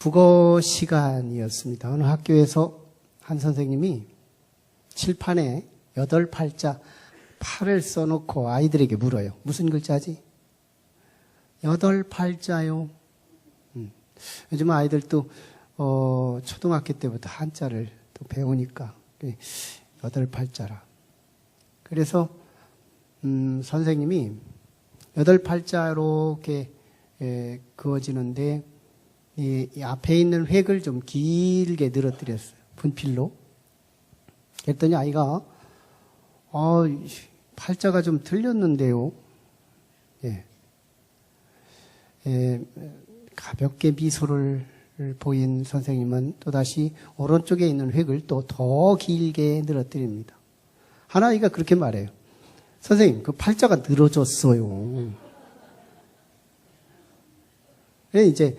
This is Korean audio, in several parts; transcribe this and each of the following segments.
국어 시간이었습니다. 어느 학교에서 한 선생님이 칠판에 8팔자 8을 써놓고 아이들에게 물어요. 무슨 글자지? 8팔자요. 요즘 아이들도 초등학교 때부터 한자를 또 배우니까 8팔자라. 그래서 선생님이 8팔자로 이렇게 그어지는데 이 앞에 있는 획을 좀 길게 늘어뜨렸어요. 분필로. 그랬더니 아이가 팔자가 좀 틀렸는데요. 가볍게 미소를 보인 선생님은 또다시 오른쪽에 있는 획을 또 더 길게 늘어뜨립니다. 한 아이가 그렇게 말해요. 선생님, 그 팔자가 늘어졌어요. 그래 이제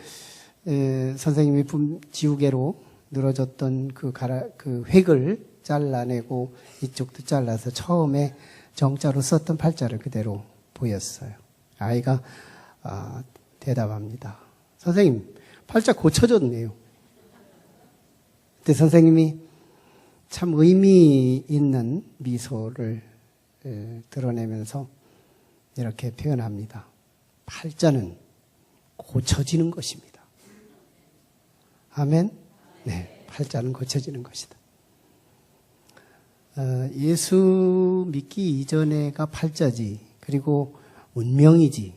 선생님이 지우개로 늘어졌던 그 획을 잘라내고 이쪽도 잘라서 처음에 정자로 썼던 팔자를 그대로 보였어요. 아이가 대답합니다. 선생님, 팔자 고쳐졌네요. 그때 선생님이 참 의미 있는 미소를 드러내면서 이렇게 표현합니다. 팔자는 고쳐지는 것입니다. 아멘? 네, 팔자는 고쳐지는 것이다. 예수 믿기 이전에가 팔자지, 그리고 운명이지.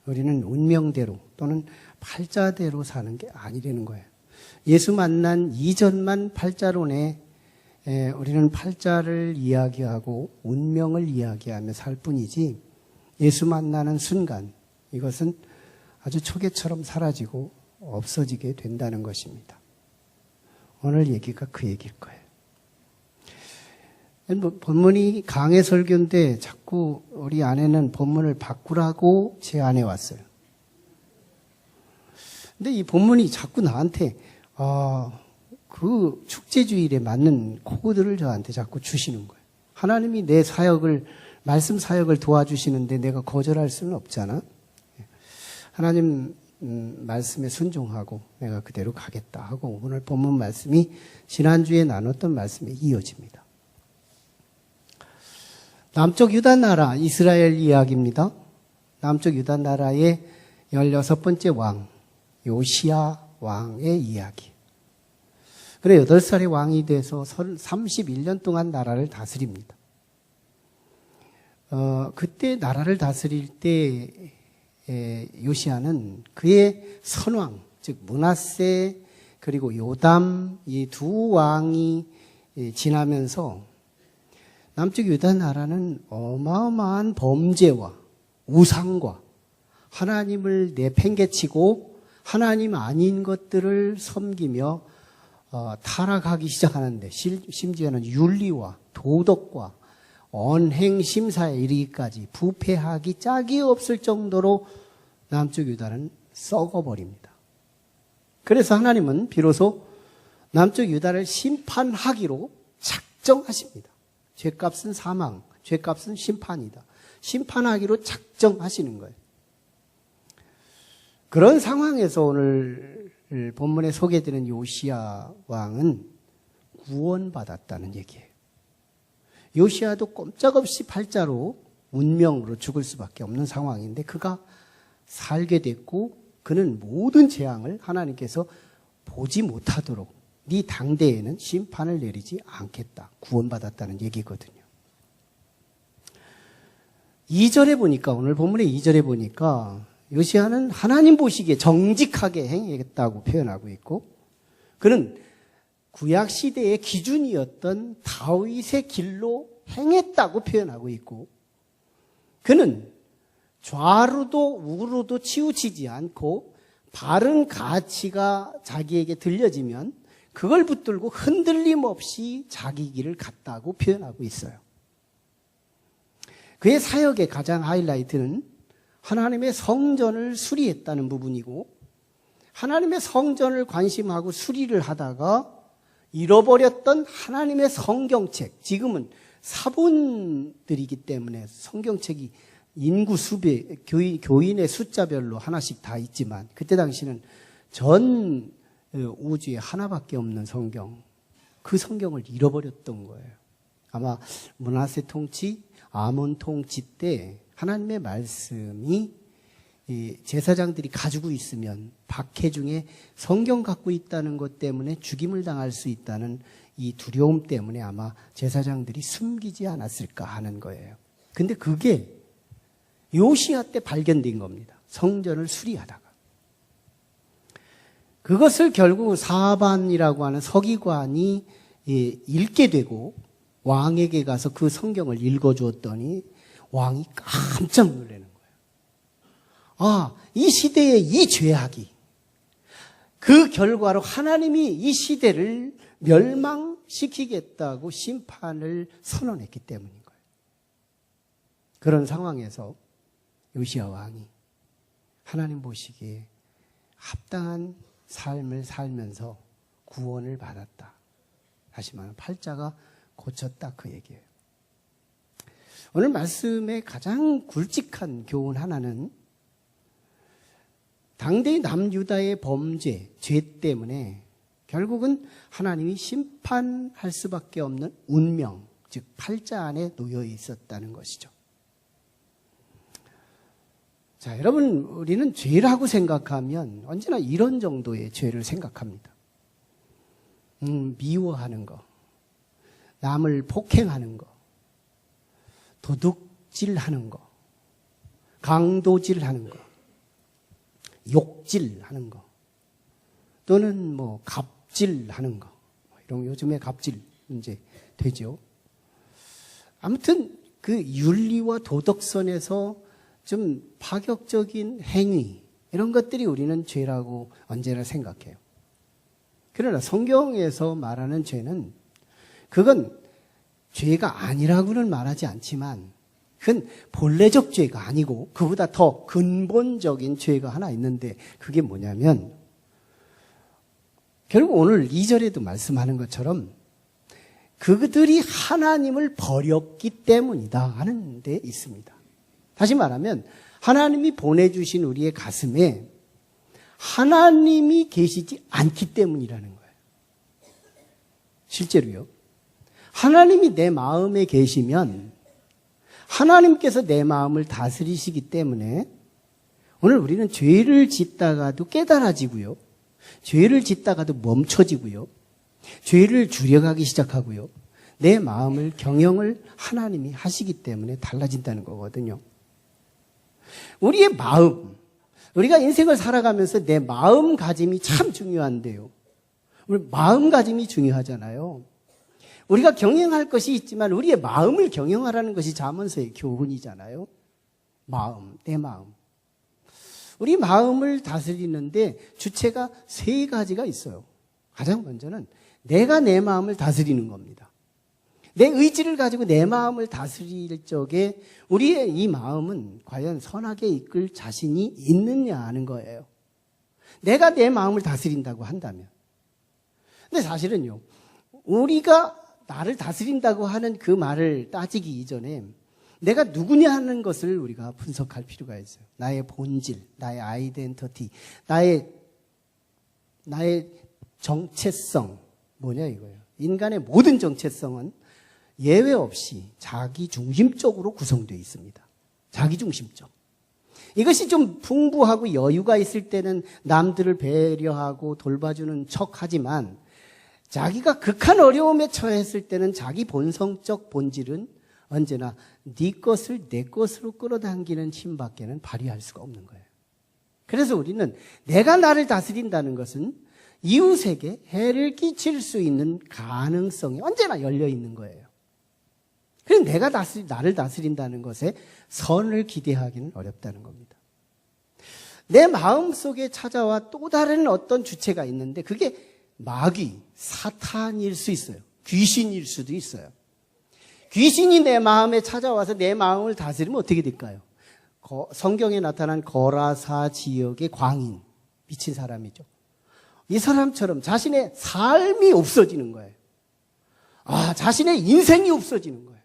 우리는 운명대로 또는 팔자대로 사는 게 아니라는 거예요. 예수 만난 이전만 팔자론에 우리는 팔자를 이야기하고 운명을 이야기하며 살 뿐이지, 예수 만나는 순간 이것은 아주 초계처럼 사라지고 없어지게 된다는 것입니다. 오늘 얘기가 그 얘기일 거예요. 본문이 강해 설교인데 자꾸 우리 아내는 본문을 바꾸라고 제안해 왔어요. 근데 이 본문이 자꾸 나한테 그 축제주일에 맞는 코드를 저한테 자꾸 주시는 거예요. 하나님이 내 사역을, 말씀 사역을 도와주시는데 내가 거절할 수는 없잖아. 하나님 말씀에 순종하고 내가 그대로 가겠다 하고 오늘 본문 말씀이 지난주에 나눴던 말씀에 이어집니다. 남쪽 유다 나라 이스라엘 이야기입니다. 남쪽 유다 나라의 16번째 왕 요시야 왕의 이야기. 그래 8살의 왕이 돼서 31년 동안 나라를 다스립니다. 그때 나라를 다스릴 때 요시야는 그의 선왕, 즉 므낫세 그리고 요담 이 두 왕이 지나면서 남쪽 유다 나라는 어마어마한 범죄와 우상과 하나님을 내팽개치고 하나님 아닌 것들을 섬기며 타락하기 시작하는데, 심지어는 윤리와 도덕과 언행 심사에 이르기까지 부패하기 짝이 없을 정도로 남쪽 유다는 썩어버립니다. 그래서 하나님은 비로소 남쪽 유다를 심판하기로 작정하십니다. 죄값은 사망, 죄값은 심판이다. 심판하기로 작정하시는 거예요. 그런 상황에서 오늘 본문에 소개되는 요시야 왕은 구원받았다는 얘기예요. 요시야도 꼼짝없이 팔자로 운명으로 죽을 수밖에 없는 상황인데 그가 살게 됐고, 그는 모든 재앙을 하나님께서 보지 못하도록 네 당대에는 심판을 내리지 않겠다. 구원받았다는 얘기거든요. 2절에 보니까, 오늘 본문의 2절에 보니까 요시야는 하나님 보시기에 정직하게 행했다고 표현하고 있고, 그는 구약시대의 기준이었던 다윗의 길로 행했다고 표현하고 있고, 그는 좌로도 우로도 치우치지 않고 바른 가치가 자기에게 들려지면 그걸 붙들고 흔들림 없이 자기 길을 갔다고 표현하고 있어요. 그의 사역의 가장 하이라이트는 하나님의 성전을 수리했다는 부분이고, 하나님의 성전을 관심하고 수리를 하다가 잃어버렸던 하나님의 성경책, 지금은 사본들이기 때문에 성경책이 인구 수배, 교인의 숫자별로 하나씩 다 있지만 그때 당시는 전 우주에 하나밖에 없는 성경, 그 성경을 잃어버렸던 거예요. 아마 므낫세 통치, 아몬 통치 때 하나님의 말씀이 제사장들이 가지고 있으면 박해 중에 성경 갖고 있다는 것 때문에 죽임을 당할 수 있다는 이 두려움 때문에 아마 제사장들이 숨기지 않았을까 하는 거예요. 근데 그게 요시야 때 발견된 겁니다. 성전을 수리하다가. 그것을 결국 사반이라고 하는 서기관이 읽게 되고 왕에게 가서 그 성경을 읽어주었더니 왕이 깜짝 놀라는 거예요. 아, 이 시대의 이 죄악이 그 결과로 하나님이 이 시대를 멸망시키겠다고 심판을 선언했기 때문인 거예요. 그런 상황에서 요시야 왕이 하나님 보시기에 합당한 삶을 살면서 구원을 받았다. 다시 말하면 팔자가 고쳤다 그 얘기예요. 오늘 말씀의 가장 굵직한 교훈 하나는 당대의 남유다의 범죄, 죄 때문에 결국은 하나님이 심판할 수밖에 없는 운명, 즉 팔자 안에 놓여 있었다는 것이죠. 자, 여러분, 우리는 죄라고 생각하면 언제나 이런 정도의 죄를 생각합니다. 미워하는 거, 남을 폭행하는 거, 도둑질하는 거, 강도질하는 거, 욕질하는 거, 또는 뭐 갑질하는 거, 이런 요즘에 갑질 문제 되죠. 아무튼 그 윤리와 도덕선에서 좀 파격적인 행위, 이런 것들이 우리는 죄라고 언제나 생각해요. 그러나 성경에서 말하는 죄는 그건 죄가 아니라고는 말하지 않지만 그건 본래적 죄가 아니고 그보다 더 근본적인 죄가 하나 있는데 그게 뭐냐면 결국 오늘 2절에도 말씀하는 것처럼 그들이 하나님을 버렸기 때문이다 하는 데 있습니다. 다시 말하면 하나님이 보내주신 우리의 가슴에 하나님이 계시지 않기 때문이라는 거예요. 실제로요. 하나님이 내 마음에 계시면 하나님께서 내 마음을 다스리시기 때문에 오늘 우리는 죄를 짓다가도 깨달아지고요. 죄를 짓다가도 멈춰지고요. 죄를 줄여가기 시작하고요. 내 마음을 경영을 하나님이 하시기 때문에 달라진다는 거거든요. 우리의 마음, 우리가 인생을 살아가면서 내 마음가짐이 참 중요한데요. 우리 마음가짐이 중요하잖아요. 우리가 경영할 것이 있지만 우리의 마음을 경영하라는 것이 잠언서의 교훈이잖아요. 마음, 내 마음. 우리 마음을 다스리는데 주체가 3가지가 있어요. 가장 먼저는 내가 내 마음을 다스리는 겁니다. 내 의지를 가지고 내 마음을 다스릴 적에 우리의 이 마음은 과연 선하게 이끌 자신이 있느냐 하는 거예요. 내가 내 마음을 다스린다고 한다면. 근데 사실은요, 우리가 나를 다스린다고 하는 그 말을 따지기 이전에 내가 누구냐 하는 것을 우리가 분석할 필요가 있어요. 나의 본질, 나의 아이덴티티, 나의 정체성, 뭐냐 이거예요. 인간의 모든 정체성은 예외 없이 자기중심적으로 구성되어 있습니다. 자기중심적. 이것이 좀 풍부하고 여유가 있을 때는 남들을 배려하고 돌봐주는 척하지만 자기가 극한 어려움에 처했을 때는 자기 본성적 본질은 언제나 네 것을 내 것으로 끌어당기는 힘밖에는 발휘할 수가 없는 거예요. 그래서 우리는 내가 나를 다스린다는 것은 이웃에게 해를 끼칠 수 있는 가능성이 언제나 열려 있는 거예요. 그래서 내가 나를 다스린다는 것에 선을 기대하기는 어렵다는 겁니다. 내 마음속에 찾아와 또 다른 어떤 주체가 있는데 그게 마귀, 사탄일 수 있어요. 귀신일 수도 있어요. 귀신이 내 마음에 찾아와서 내 마음을 다스리면 어떻게 될까요? 성경에 나타난 거라사 지역의 광인, 미친 사람이죠. 이 사람처럼 자신의 삶이 없어지는 거예요. 자신의 인생이 없어지는 거예요.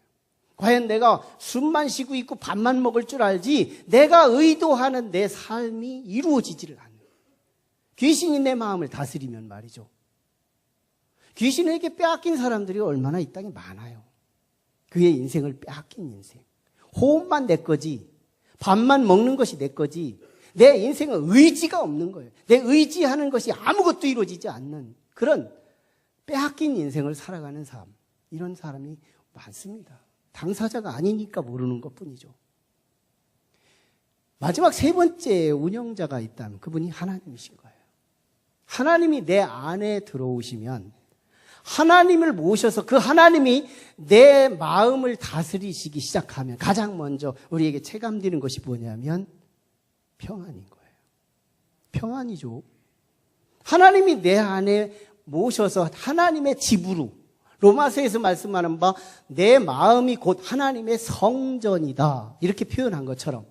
과연 내가 숨만 쉬고 있고 밥만 먹을 줄 알지 내가 의도하는 내 삶이 이루어지지를 않는 거예요. 귀신이 내 마음을 다스리면 말이죠. 귀신에게 빼앗긴 사람들이 얼마나 이 땅에 많아요. 그의 인생을 빼앗긴 인생. 호흡만 내 거지, 밥만 먹는 것이 내 거지, 내 인생은 의지가 없는 거예요. 내 의지하는 것이 아무것도 이루어지지 않는 그런 빼앗긴 인생을 살아가는 삶. 이런 사람이 많습니다. 당사자가 아니니까 모르는 것뿐이죠. 마지막 세 번째 운영자가 있다면 그분이 하나님이신 거예요. 하나님이 내 안에 들어오시면, 하나님을 모셔서 그 하나님이 내 마음을 다스리시기 시작하면 가장 먼저 우리에게 체감되는 것이 뭐냐면 평안인 거예요. 평안이죠. 하나님이 내 안에 모셔서 하나님의 집으로, 로마서에서 말씀하는 바 내 마음이 곧 하나님의 성전이다 이렇게 표현한 것처럼,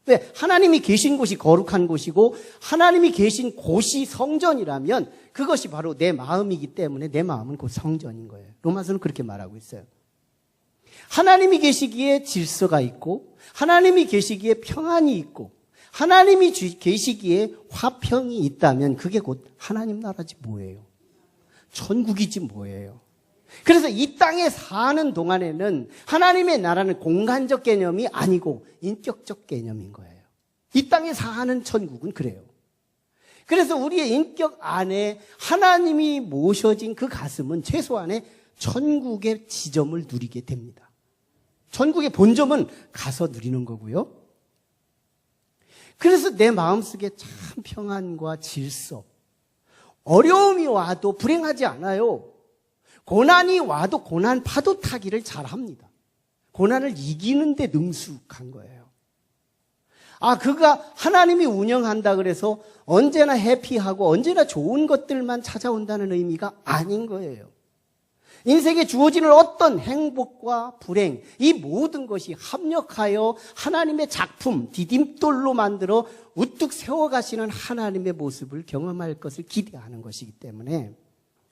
왜? 하나님이 계신 곳이 거룩한 곳이고 하나님이 계신 곳이 성전이라면 그것이 바로 내 마음이기 때문에 내 마음은 곧 성전인 거예요. 로마서는 그렇게 말하고 있어요. 하나님이 계시기에 질서가 있고 하나님이 계시기에 평안이 있고 하나님이 계시기에 화평이 있다면 그게 곧 하나님 나라지 뭐예요? 천국이지 뭐예요? 그래서 이 땅에 사는 동안에는 하나님의 나라는 공간적 개념이 아니고 인격적 개념인 거예요. 이 땅에 사는 천국은 그래요. 그래서 우리의 인격 안에 하나님이 모셔진 그 가슴은 최소한의 천국의 지점을 누리게 됩니다. 천국의 본점은 가서 누리는 거고요. 그래서 내 마음속에 참 평안과 질서, 어려움이 와도 불행하지 않아요. 고난이 와도 고난 파도 타기를 잘합니다. 고난을 이기는 데 능숙한 거예요. 그가 하나님이 운영한다 그래서 언제나 해피하고 언제나 좋은 것들만 찾아온다는 의미가 아닌 거예요. 인생에 주어지는 어떤 행복과 불행, 이 모든 것이 합력하여 하나님의 작품, 디딤돌로 만들어 우뚝 세워가시는 하나님의 모습을 경험할 것을 기대하는 것이기 때문에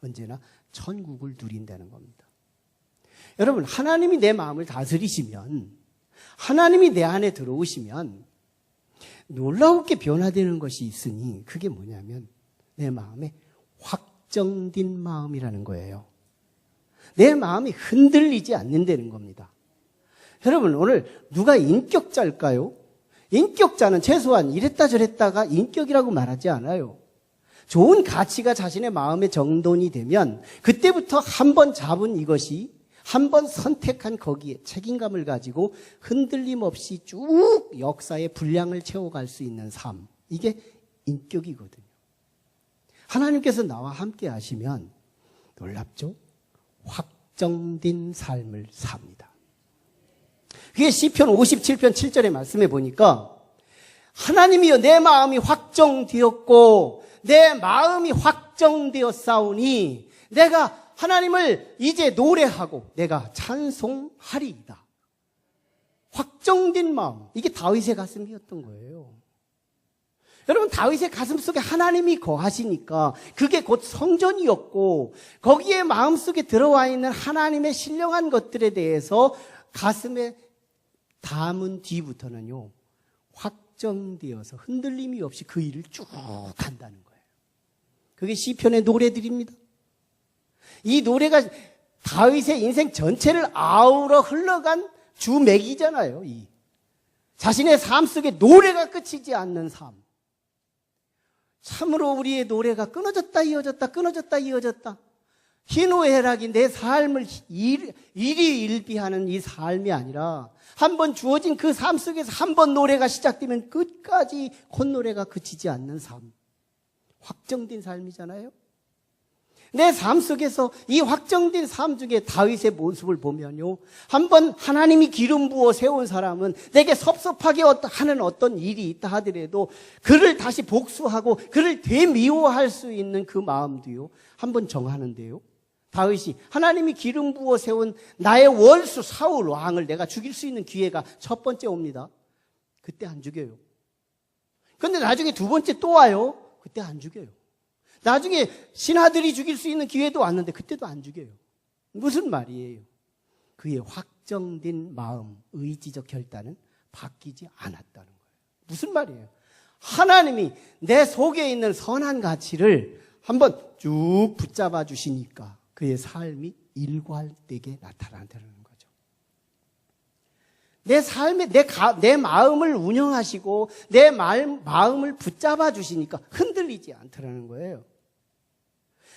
언제나 천국을 누린다는 겁니다. 여러분, 하나님이 내 마음을 다스리시면, 하나님이 내 안에 들어오시면 놀라우게 변화되는 것이 있으니 그게 뭐냐면 내 마음에 확정된 마음이라는 거예요. 내 마음이 흔들리지 않는다는 겁니다. 여러분, 오늘 누가 인격자일까요? 인격자는 최소한 이랬다 저랬다가 인격이라고 말하지 않아요. 좋은 가치가 자신의 마음에 정돈이 되면 그때부터 한 번 잡은 이것이, 한 번 선택한 거기에 책임감을 가지고 흔들림 없이 쭉 역사의 분량을 채워갈 수 있는 삶, 이게 인격이거든요. 하나님께서 나와 함께 하시면 놀랍죠? 확정된 삶을 삽니다. 그게 시편 57편 7절의 말씀에 보니까 하나님이여 내 마음이 확정되었고 내 마음이 확정되었사오니 내가 하나님을 이제 노래하고 내가 찬송하리이다. 확정된 마음, 이게 다윗의 가슴이었던 거예요. 여러분, 다윗의 가슴 속에 하나님이 거하시니까 그게 곧 성전이었고 거기에 마음속에 들어와 있는 하나님의 신령한 것들에 대해서 가슴에 담은 뒤부터는요 확정되어서 흔들림이 없이 그 일을 쭉 한다는 거예요. 그게 시편의 노래들입니다. 이 노래가 다윗의 인생 전체를 아우러 흘러간 주맥이잖아요. 자신의 삶 속에 노래가 끝이지 않는 삶. 참으로 우리의 노래가 끊어졌다 이어졌다 끊어졌다 이어졌다, 희노애락이 내 삶을 일희일비하는 이 삶이 아니라 한 번 주어진 그 삶 속에서 한 번 노래가 시작되면 끝까지 콧노래가 그치지 않는 삶, 확정된 삶이잖아요. 내 삶 속에서 이 확정된 삶 중에 다윗의 모습을 보면요, 한 번 하나님이 기름 부어 세운 사람은 내게 섭섭하게 하는 어떤 일이 있다 하더라도 그를 다시 복수하고 그를 되미워할 수 있는 그 마음도요 한 번 정하는데요, 다윗이 하나님이 기름 부어 세운 나의 원수 사울 왕을 내가 죽일 수 있는 기회가 첫 번째 옵니다. 그때 안 죽여요. 그런데 나중에 두 번째 또 와요. 그때 안 죽여요. 나중에 신하들이 죽일 수 있는 기회도 왔는데 그때도 안 죽여요. 무슨 말이에요? 그의 확정된 마음, 의지적 결단은 바뀌지 않았다는 거예요. 무슨 말이에요? 하나님이 내 속에 있는 선한 가치를 한번 쭉 붙잡아 주시니까 그의 삶이 일관되게 나타난다는 거죠. 내 삶에 내 마음을 운영하시고 내 마음을 붙잡아 주시니까 흔들리지 않더라는 거예요.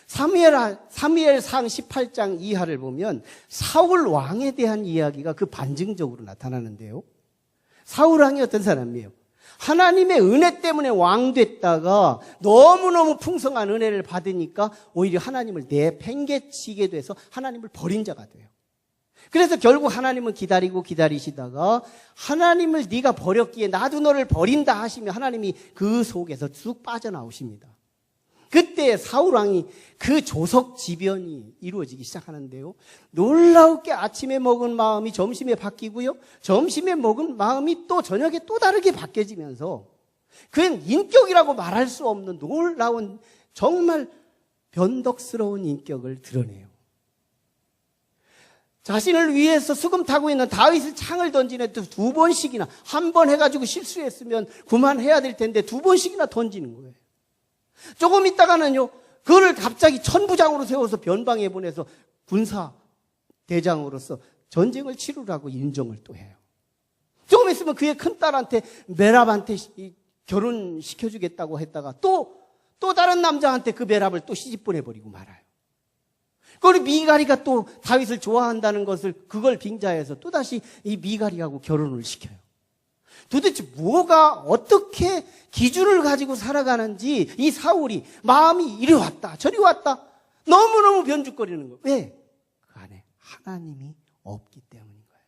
사무엘상 18장 이하를 보면 사울 왕에 대한 이야기가 그 반증적으로 나타나는데요. 사울 왕이 어떤 사람이에요? 하나님의 은혜 때문에 왕 됐다가 너무너무 풍성한 은혜를 받으니까 오히려 하나님을 내팽개치게 돼서 하나님을 버린 자가 돼요. 그래서 결국 하나님은 기다리시다가 하나님을 네가 버렸기에 나도 너를 버린다 하시며 하나님이 그 속에서 쑥 빠져나오십니다. 그때 사울왕이 그 조석지변이 이루어지기 시작하는데요. 놀라우게 아침에 먹은 마음이 점심에 바뀌고요. 점심에 먹은 마음이 또 저녁에 또 다르게 바뀌어지면서 그는 인격이라고 말할 수 없는 놀라운 정말 변덕스러운 인격을 드러내요. 자신을 위해서 수금 타고 있는 다윗을 창을 던지는 2번씩이나 한 번 해가지고 실수했으면 그만해야 될 텐데 2번씩이나 던지는 거예요. 조금 있다가는요, 그를 갑자기 천부장으로 세워서 변방에 보내서 군사 대장으로서 전쟁을 치르라고 인정을 또 해요. 조금 있으면 그의 큰딸한테 메랍한테 결혼시켜주겠다고 했다가 또 다른 남자한테 그 메랍을 또 시집 보내버리고 말아요. 그리고 미갈이가 또 다윗을 좋아한다는 것을 그걸 빙자해서 또다시 이 미갈이하고 결혼을 시켜요. 도대체 뭐가 어떻게 기준을 가지고 살아가는지 이 사울이 마음이 이리 왔다 저리 왔다 너무너무 변죽거리는 거예요. 왜? 그 안에 하나님이 없기 때문인 거예요.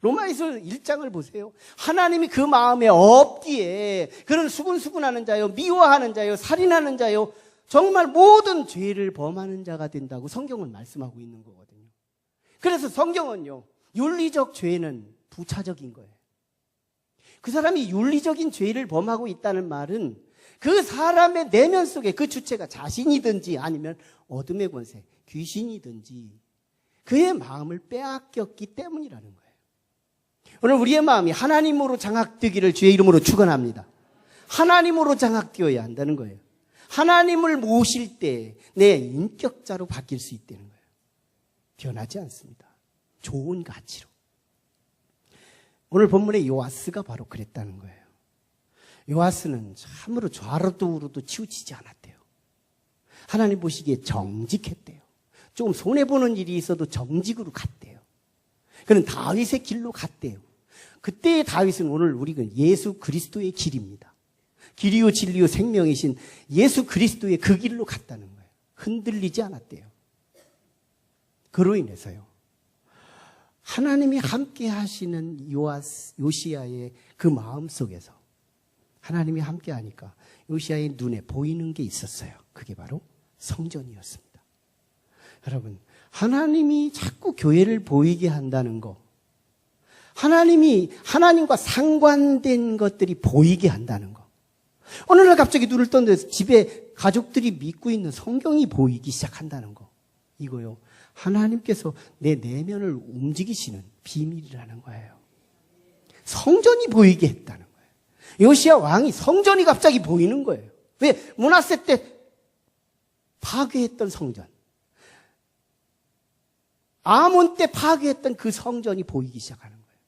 로마에서 1장을 보세요. 하나님이 그 마음에 없기에 그런 수군수군하는 자요, 미워하는 자요, 살인하는 자요, 정말 모든 죄를 범하는 자가 된다고 성경은 말씀하고 있는 거거든요. 그래서 성경은요, 윤리적 죄는 부차적인 거예요. 그 사람이 윤리적인 죄를 범하고 있다는 말은 그 사람의 내면 속에 그 주체가 자신이든지 아니면 어둠의 권세, 귀신이든지 그의 마음을 빼앗겼기 때문이라는 거예요. 오늘 우리의 마음이 하나님으로 장악되기를 주의 이름으로 축원합니다. 하나님으로 장악되어야 한다는 거예요. 하나님을 모실 때 내 인격자로 바뀔 수 있다는 거예요. 변하지 않습니다. 좋은 가치로. 오늘 본문의 요아스가 바로 그랬다는 거예요. 요아스는 참으로 좌로도 우로도 치우치지 않았대요. 하나님 보시기에 정직했대요. 조금 손해보는 일이 있어도 정직으로 갔대요. 그는 다윗의 길로 갔대요. 그때의 다윗은 오늘 우리가 예수 그리스도의 길입니다. 길이요 진리요 생명이신 예수 그리스도의 그 길로 갔다는 거예요. 흔들리지 않았대요. 그로 인해서요, 하나님이 함께 하시는 요시야의 그 마음 속에서 하나님이 함께 하니까 요시야의 눈에 보이는 게 있었어요. 그게 바로 성전이었습니다. 여러분, 하나님이 자꾸 교회를 보이게 한다는 거, 하나님과 상관된 것들이 보이게 한다는 거. 어느 날 갑자기 눈을 떴는데 집에 가족들이 믿고 있는 성경이 보이기 시작한다는 거. 이거요, 하나님께서 내 내면을 움직이시는 비밀이라는 거예요. 성전이 보이게 했다는 거예요. 요시야 왕이 성전이 갑자기 보이는 거예요. 왜? 므낫세 때 파괴했던 성전, 아몬 때 파괴했던 그 성전이 보이기 시작하는 거예요.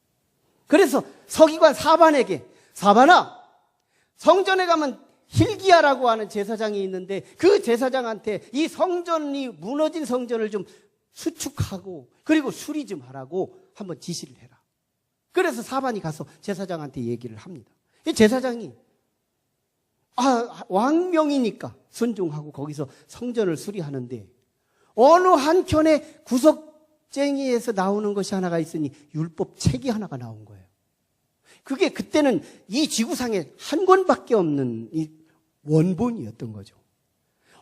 그래서 서기관 사반에게, 사반아, 성전에 가면 hil기야라고 하는 제사장이 있는데 그 제사장한테 이 성전이 무너진 성전을 좀 수축하고 그리고 수리 좀 하라고 한번 지시를 해라. 그래서 사반이 가서 제사장한테 얘기를 합니다. 이 제사장이 왕명이니까 순종하고 거기서 성전을 수리하는데 어느 한켠에 구석쟁이에서 나오는 것이 하나가 있으니 율법 책이 하나가 나온 거예요. 그게 그때는 이 지구상에 한 권밖에 없는 이 원본이었던 거죠.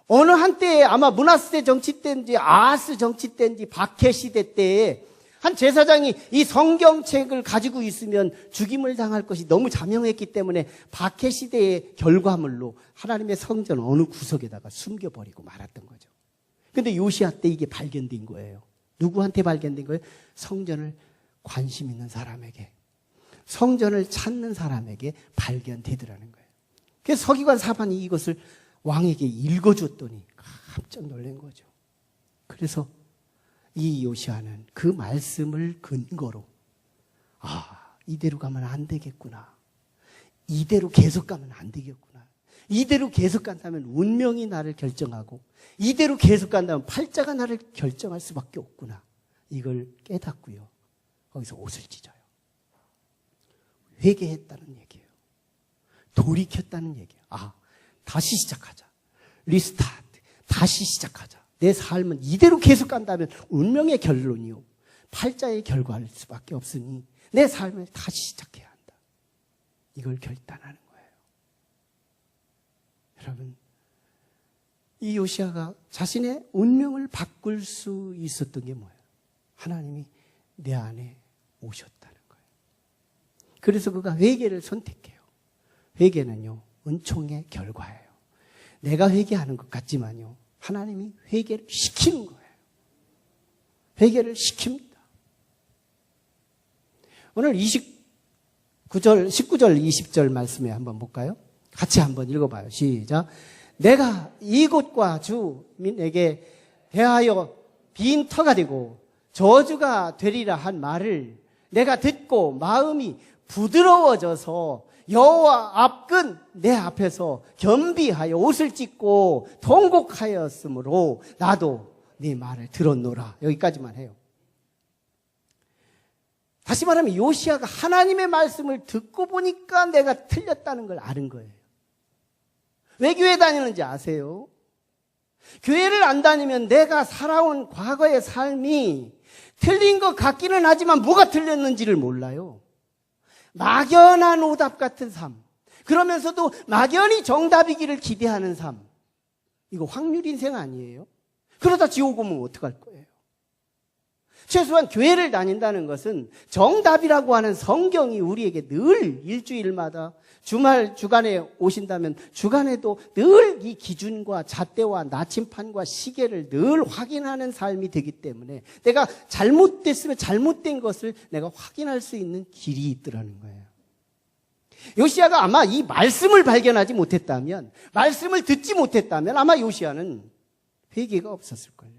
어느 한때에 아마 므낫세 정치 때인지 아하스 정치 때인지 박해 시대 때에 한 제사장이 이 성경책을 가지고 있으면 죽임을 당할 것이 너무 자명했기 때문에 박해 시대의 결과물로 하나님의 성전 어느 구석에다가 숨겨버리고 말았던 거죠. 근데 요시야 때 이게 발견된 거예요. 누구한테 발견된 거예요? 성전을 관심 있는 사람에게, 성전을 찾는 사람에게 발견되더라는 거예요. 그래서 서기관 사반이 이것을 왕에게 읽어줬더니 깜짝 놀란 거죠. 그래서 이 요시야는 그 말씀을 근거로 이대로 가면 안 되겠구나. 이대로 계속 가면 안 되겠구나. 이대로 계속 간다면 운명이 나를 결정하고 이대로 계속 간다면 팔자가 나를 결정할 수밖에 없구나. 이걸 깨닫고요. 거기서 옷을 찢어요. 회개했다는 얘기예요. 돌이켰다는 얘기예요. 다시 시작하자. 리스타트. 다시 시작하자. 내 삶은 이대로 계속 간다면 운명의 결론이요. 팔자의 결과일 수밖에 없으니 내 삶을 다시 시작해야 한다. 이걸 결단하는 거예요. 여러분, 이 요시야가 자신의 운명을 바꿀 수 있었던 게 뭐예요? 하나님이 내 안에 오셨다는 거예요. 그래서 그가 회개를 선택해요. 회개는요, 은총의 결과예요. 내가 회개하는 것 같지만요, 하나님이 회개를 시키는 거예요. 회개를 시킵니다. 오늘 19절, 20절 말씀에 한번 볼까요? 같이 한번 읽어봐요. 시작. 내가 이곳과 주민에게 대하여 빈 터가 되고 저주가 되리라 한 말을 내가 듣고 마음이 부드러워져서 여호와 앞근 내 앞에서 겸비하여 옷을 찢고 통곡하였으므로 나도 네 말을 들었노라. 여기까지만 해요. 다시 말하면 요시야가 하나님의 말씀을 듣고 보니까 내가 틀렸다는 걸 아는 거예요. 왜 교회 다니는지 아세요? 교회를 안 다니면 내가 살아온 과거의 삶이 틀린 것 같기는 하지만 뭐가 틀렸는지를 몰라요. 막연한 오답 같은 삶, 그러면서도 막연히 정답이기를 기대하는 삶, 이거 확률 인생 아니에요? 그러다 지옥 오면 어떡할 거예요? 최소한 교회를 다닌다는 것은 정답이라고 하는 성경이 우리에게 늘 일주일마다 주간에 오신다면 주간에도 늘 이 기준과 잣대와 나침판과 시계를 늘 확인하는 삶이 되기 때문에 내가 잘못됐으면 잘못된 것을 내가 확인할 수 있는 길이 있더라는 거예요. 요시야가 아마 이 말씀을 발견하지 못했다면, 말씀을 듣지 못했다면 아마 요시야는 회개가 없었을 거예요.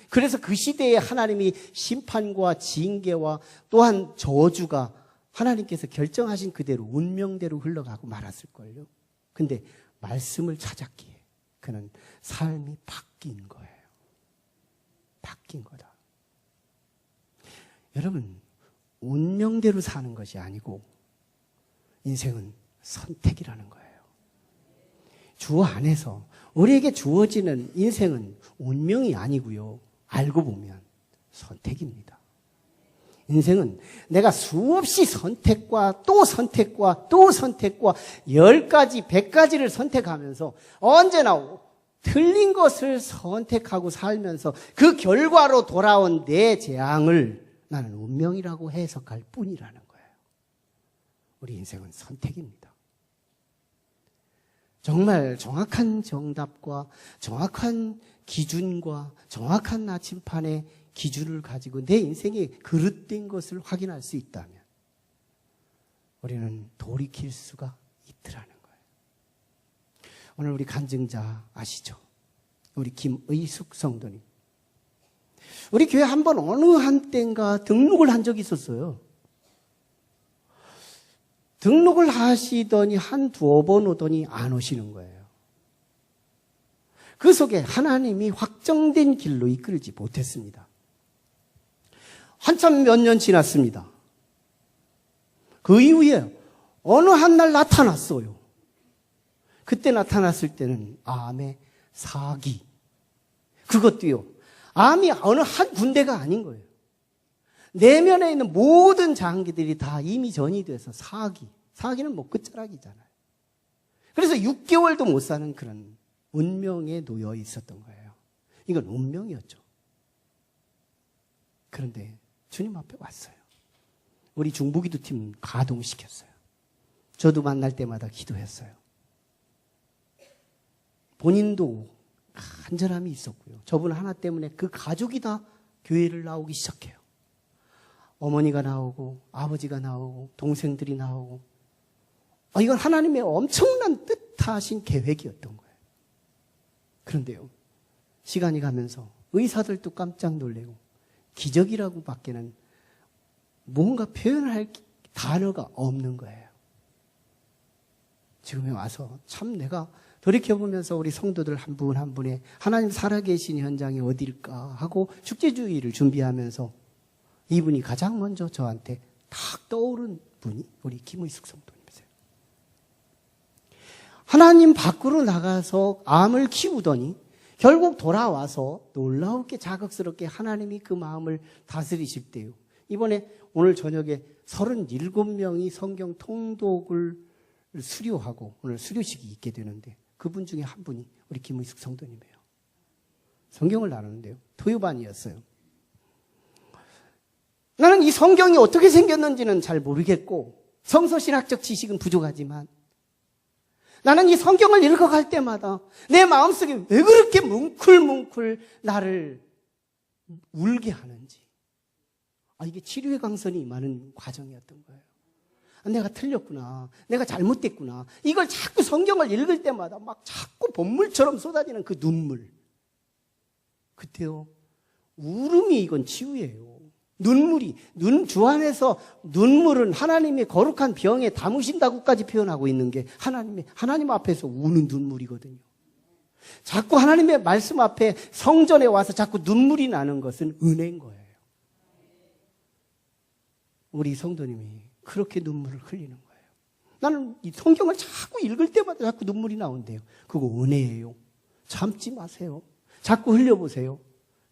그래서 그 시대에 하나님이 심판과 징계와 또한 저주가 하나님께서 결정하신 그대로 운명대로 흘러가고 말았을걸요. 근데 말씀을 찾았기에 그는 삶이 바뀐 거예요. 바뀐 거다. 여러분, 운명대로 사는 것이 아니고 인생은 선택이라는 거예요. 주 안에서 우리에게 주어지는 인생은 운명이 아니고요. 알고 보면 선택입니다. 인생은 내가 수없이 선택과 또 선택과 또 선택과 10가지, 100가지를 선택하면서 언제나 틀린 것을 선택하고 살면서 그 결과로 돌아온 내 재앙을 나는 운명이라고 해석할 뿐이라는 거예요. 우리 인생은 선택입니다. 정말 정확한 정답과 정확한 기준과 정확한 나침판의 기준을 가지고 내 인생에 그릇된 것을 확인할 수 있다면 우리는 돌이킬 수가 있더라는 거예요. 오늘 우리 간증자 아시죠? 우리 김의숙 성도님. 우리 교회 한번 어느 한때인가 등록을 한 적이 있었어요. 등록을 하시더니 한두어 번 오더니 안 오시는 거예요. 그 속에 하나님이 확정된 길로 이끌지 못했습니다. 한참 몇 년 지났습니다. 그 이후에 어느 한 날 나타났어요. 그때 나타났을 때는 암의 사기. 그것도요, 암이 어느 한 군데가 아닌 거예요. 내면에 있는 모든 장기들이 다 이미 전이돼서 사기는 뭐 끝자락이잖아요. 그래서 6개월도 못 사는 그런 운명에 놓여 있었던 거예요. 이건 운명이었죠. 그런데 주님 앞에 왔어요. 우리 중부기도팀 가동시켰어요. 저도 만날 때마다 기도했어요. 본인도 간절함이 있었고요. 저분 하나 때문에 그 가족이 다 교회를 나오기 시작해요. 어머니가 나오고 아버지가 나오고 동생들이 나오고, 이건 하나님의 엄청난 뜻 역사하신 계획이었던 거예요. 그런데요, 시간이 가면서 의사들도 깜짝 놀래고 기적이라고 밖에는 뭔가 표현할 단어가 없는 거예요. 지금에 와서 참 내가 돌이켜보면서 우리 성도들 한 분 한 분의 하나님 살아계신 현장이 어딜까 하고 축제주의를 준비하면서 이분이 가장 먼저 저한테 딱 떠오른 분이 우리 김의숙 성도님이세요. 하나님 밖으로 나가서 암을 키우더니 결국 돌아와서 놀라우게 자극스럽게 하나님이 그 마음을 다스리실 때요. 이번에 오늘 저녁에 37명이 성경 통독을 수료하고 오늘 수료식이 있게 되는데 그분 중에 한 분이 우리 김의숙 성도님이에요. 성경을 나누는데요. 토요반이었어요. 나는 이 성경이 어떻게 생겼는지는 잘 모르겠고 성서신학적 지식은 부족하지만 나는 이 성경을 읽어갈 때마다 내 마음속에 왜 그렇게 뭉클뭉클 나를 울게 하는지, 이게 치료의 강선이 임하는 과정이었던 거예요. 내가 틀렸구나, 내가 잘못됐구나, 이걸 자꾸 성경을 읽을 때마다 막 자꾸 본물처럼 쏟아지는 그 눈물. 그때요, 울음이 이건 치유예요. 눈물이, 주 안에서 눈물은 하나님의 거룩한 병에 담으신다고까지 표현하고 있는 게 하나님 앞에서 우는 눈물이거든요. 자꾸 하나님의 말씀 앞에 성전에 와서 자꾸 눈물이 나는 것은 은혜인 거예요. 우리 성도님이 그렇게 눈물을 흘리는 거예요. 나는 이 성경을 자꾸 읽을 때마다 자꾸 눈물이 나온대요. 그거 은혜예요. 참지 마세요. 자꾸 흘려보세요.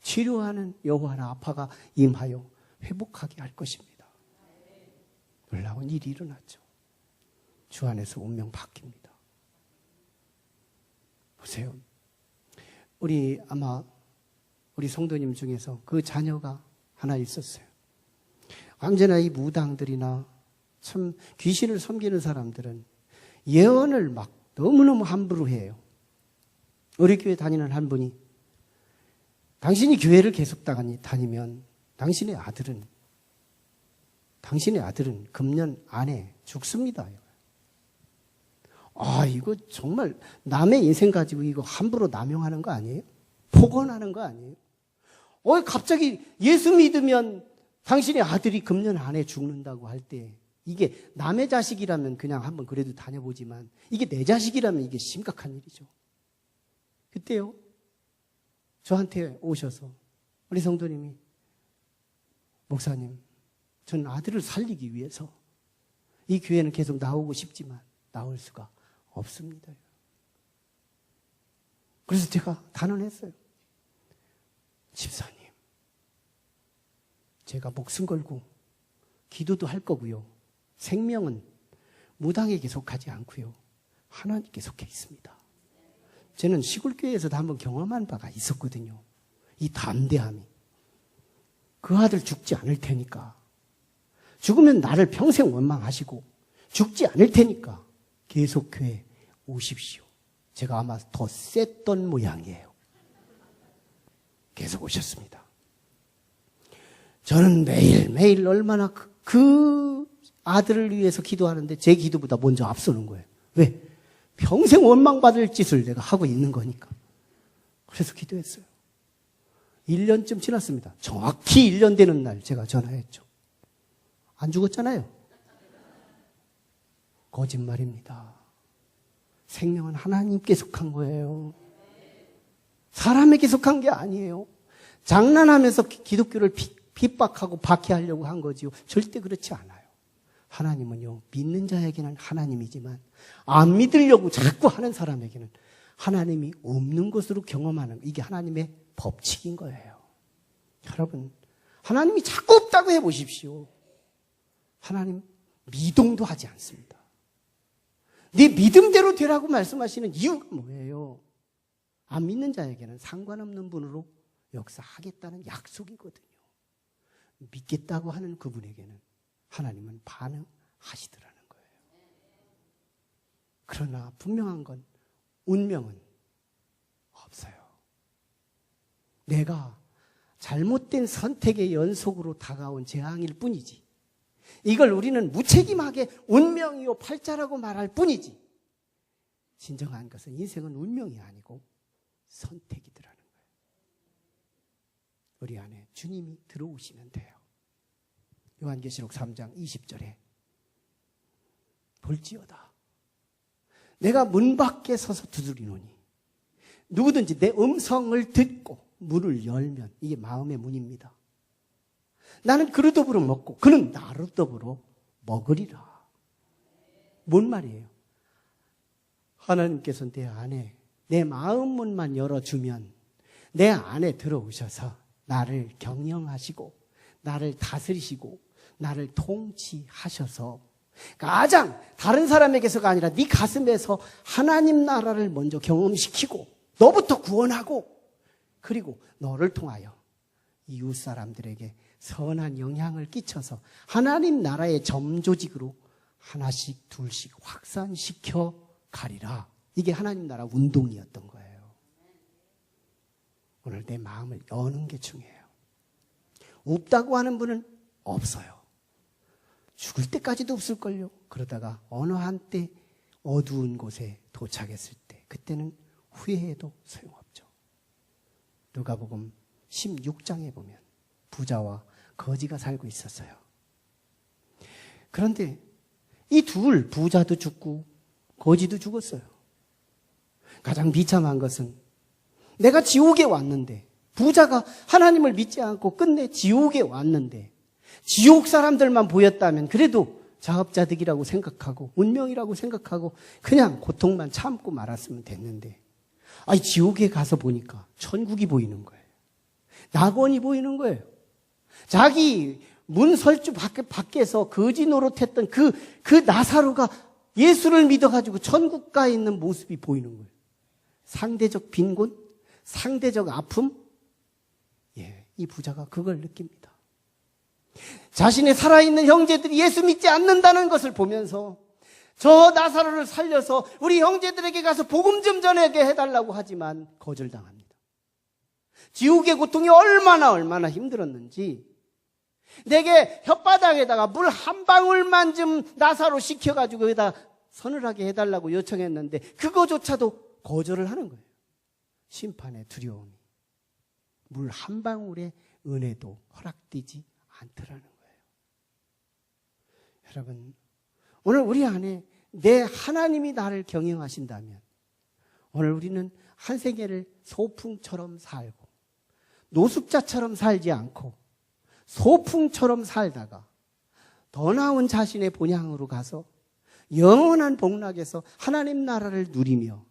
치료하는 여호와나 아파가 임하여 회복하게 할 것입니다. 놀라운 일이 일어났죠. 주 안에서 운명 바뀝니다. 보세요. 아마 우리 성도님 중에서 그 자녀가 하나 있었어요. 언제나 이 무당들이나 참 귀신을 섬기는 사람들은 예언을 막 너무너무 함부로 해요. 우리 교회 다니는 한 분이 당신이 교회를 계속 다니면 당신의 아들은 금년 안에 죽습니다. 이거 정말 남의 인생 가지고 이거 함부로 남용하는 거 아니에요? 폭언하는 거 아니에요? 갑자기 예수 믿으면 당신의 아들이 금년 안에 죽는다고 할 때 이게 남의 자식이라면 그냥 한번 그래도 다녀보지만 이게 내 자식이라면 이게 심각한 일이죠. 그때요, 저한테 오셔서 우리 성도님이 목사님, 저는 아들을 살리기 위해서 이 교회는 계속 나오고 싶지만 나올 수가 없습니다. 그래서 제가 단언했어요. 집사님, 제가 목숨 걸고 기도도 할 거고요. 생명은 무당에게 속하지 않고요. 하나님께 속해 있습니다. 저는 시골교회에서도 한번 경험한 바가 있었거든요. 이 담대함이. 그 아들 죽지 않을 테니까. 죽으면 나를 평생 원망하시고 죽지 않을 테니까 계속 교회 오십시오. 제가 아마 더 셌던 모양이에요. 계속 오셨습니다. 저는 매일매일 얼마나 그 아들을 위해서 기도하는데 제 기도보다 먼저 앞서는 거예요. 왜? 평생 원망받을 짓을 내가 하고 있는 거니까. 그래서 기도했어요. 1년쯤 지났습니다. 정확히 1년 되는 날 제가 전화했죠. 안 죽었잖아요. 거짓말입니다. 생명은 하나님께 속한 거예요. 사람에게 속한 게 아니에요. 장난하면서 기독교를 핍박하고 박해하려고 한 거지요. 절대 그렇지 않아요. 하나님은요, 믿는 자에게는 하나님이지만 안 믿으려고 자꾸 하는 사람에게는 하나님이 없는 것으로 경험하는, 이게 하나님의 법칙인 거예요. 여러분, 하나님이 자꾸 없다고 해보십시오. 하나님 미동도 하지 않습니다. 네 믿음대로 되라고 말씀하시는 이유가 뭐예요? 안 믿는 자에게는 상관없는 분으로 역사하겠다는 약속이거든요. 믿겠다고 하는 그분에게는 하나님은 반응하시더라는 거예요. 그러나 분명한 건 운명은 없어요. 내가 잘못된 선택의 연속으로 다가온 재앙일 뿐이지, 이걸 우리는 무책임하게 운명이요 팔자라고 말할 뿐이지, 진정한 것은 인생은 운명이 아니고 선택이더라는 거예요. 우리 안에 주님이 들어오시면 돼요. 요한계시록 3장 20절에 볼지어다 내가 문 밖에 서서 두드리노니 누구든지 내 음성을 듣고 문을 열면, 이게 마음의 문입니다. 나는 그로 더불어 먹고 그는 나로 더불어 먹으리라. 뭔 말이에요? 하나님께서 내 안에 내 마음 문만 열어주면 내 안에 들어오셔서 나를 경영하시고 나를 다스리시고 나를 통치하셔서 가장 다른 사람에게서가 아니라 네 가슴에서 하나님 나라를 먼저 경험시키고 너부터 구원하고 그리고 너를 통하여 이웃 사람들에게 선한 영향을 끼쳐서 하나님 나라의 점조직으로 하나씩 둘씩 확산시켜 가리라. 이게 하나님 나라 운동이었던 거예요. 오늘 내 마음을 여는 게 중요해요. 없다고 하는 분은 없어요. 죽을 때까지도 없을걸요. 그러다가 어느 한때 어두운 곳에 도착했을 때 그때는 후회해도 소용없죠. 누가복음 16장에 보면 부자와 거지가 살고 있었어요. 그런데 이 둘, 부자도 죽고 거지도 죽었어요. 가장 비참한 것은 내가 지옥에 왔는데, 부자가 하나님을 믿지 않고 끝내 지옥에 왔는데 지옥 사람들만 보였다면 그래도 자업자득이라고 생각하고 운명이라고 생각하고 그냥 고통만 참고 말았으면 됐는데, 아니 지옥에 가서 보니까 천국이 보이는 거예요. 낙원이 보이는 거예요. 자기 문 설주 밖에서 거지 노릇했던 그 나사로가 예수를 믿어가지고 천국 가에 있는 모습이 보이는 거예요. 상대적 빈곤, 상대적 아픔, 이 부자가 그걸 느낍니다. 자신의 살아있는 형제들이 예수 믿지 않는다는 것을 보면서 저 나사로를 살려서 우리 형제들에게 가서 복음 좀 전하게 해달라고 하지만 거절당합니다. 지옥의 고통이 얼마나 힘들었는지, 내게 혓바닥에다가 물 한 방울만 좀 나사로 식혀가지고 여기다 서늘하게 해달라고 요청했는데 그거조차도 거절을 하는 거예요. 심판의 두려움이 물 한 방울의 은혜도 허락되지 않더라는 거예요. 여러분, 오늘 우리 안에 내 하나님이 나를 경영하신다면 오늘 우리는 한 생애를 소풍처럼 살고 노숙자처럼 살지 않고 소풍처럼 살다가 더 나은 자신의 본향으로 가서 영원한 복락에서 하나님 나라를 누리며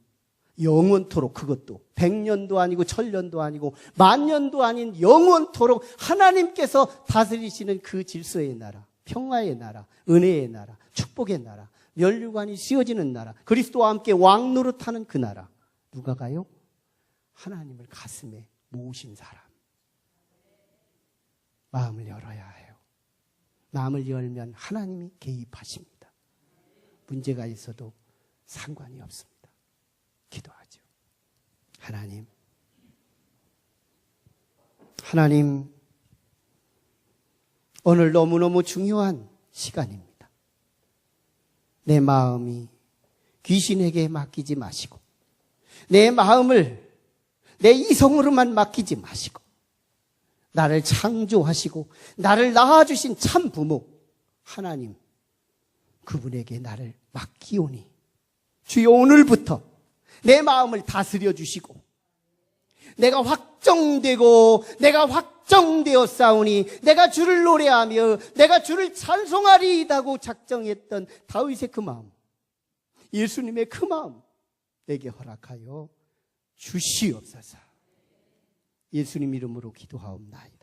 영원토록, 그것도 100년도 아니고 1000년도 아니고 10,000년도 아닌 영원토록 하나님께서 다스리시는 그 질서의 나라, 평화의 나라, 은혜의 나라, 축복의 나라, 면류관이 씌워지는 나라, 그리스도와 함께 왕노릇하는 그 나라. 누가 가요? 하나님을 가슴에 모으신 사람. 마음을 열어야 해요. 마음을 열면 하나님이 개입하십니다. 문제가 있어도 상관이 없습니다. 기도하죠. 하나님, 오늘 너무너무 중요한 시간입니다. 내 마음이 귀신에게 맡기지 마시고 내 마음을 내 이성으로만 맡기지 마시고 나를 창조하시고 나를 낳아주신 참 부모 하나님, 그분에게 나를 맡기오니 주여 오늘부터 내 마음을 다스려 주시고 내가 확정되었사오니 내가 주를 노래하며 내가 주를 찬송하리이다고 작정했던 다윗의 그 마음, 예수님의 그 마음 내게 허락하여 주시옵소서. 예수님 이름으로 기도하옵나이다.